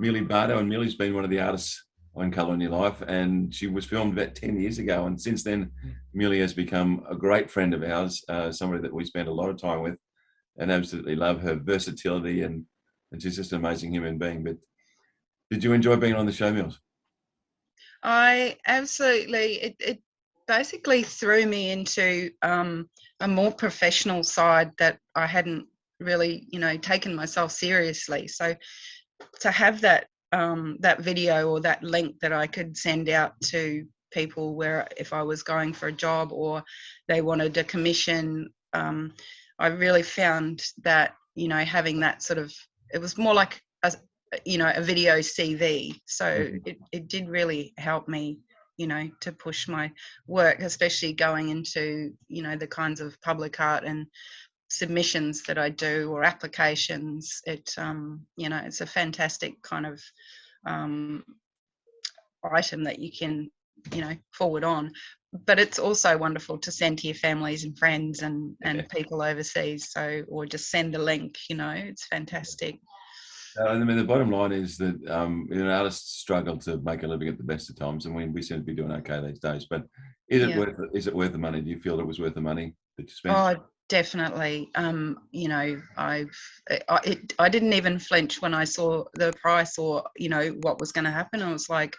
Mealie Bardo, and Mealie's been one of the artists on Colour in Your Life, and she was filmed about 10 years ago, and since then Mealie has become a great friend of ours, somebody that we spend a lot of time with and absolutely love her versatility, and she's just an amazing human being. But did you enjoy being on the show, Mills? I absolutely, it basically threw me into a more professional side that I hadn't really, taken myself seriously. So to have that that video or that link that I could send out to people where if I was going for a job or they wanted a commission, I really found that, having that sort of, it was more like a video CV. So it did really help me, to push my work, especially going into, the kinds of public art and submissions that I do or applications. It's a fantastic kind of item that you can, forward on. But it's also wonderful to send to your families and friends and people overseas. So, or just send a link, it's fantastic. I mean, the bottom line is that artists struggle to make a living at the best of times, and we seem to be doing okay these days. But is it worth the money? Do you feel it was worth the money that you spent? Oh, definitely. I didn't even flinch when I saw the price or what was going to happen. I was like,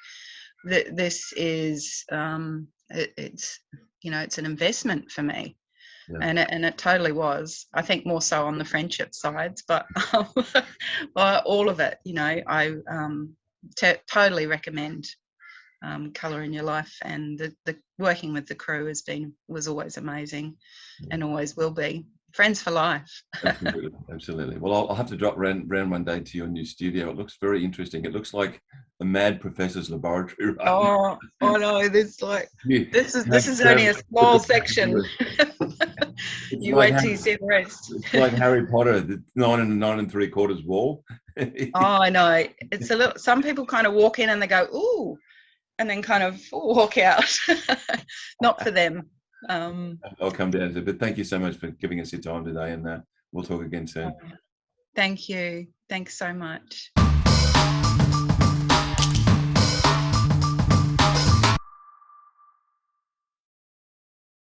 this is it's an investment for me. Yeah. And it totally was. I think more so on the friendship sides, but all of it, I totally recommend Colour in Your Life, and the working with the crew was always amazing, and always will be. Friends for life. Absolutely. Well, I'll have to drop round one day to your new studio. It looks very interesting. It looks like a mad professor's laboratory. Right now. I know. This is only a small section. You wait till you see the rest. It's like Harry Potter, the 9 3/4 wall. I know. It's a little. Some people kind of walk in and they go, "Ooh," and then kind of walk out. Not for them. I'll come down to it, but thank you so much for giving us your time today, and we'll talk again soon. Thank you. Thanks so much.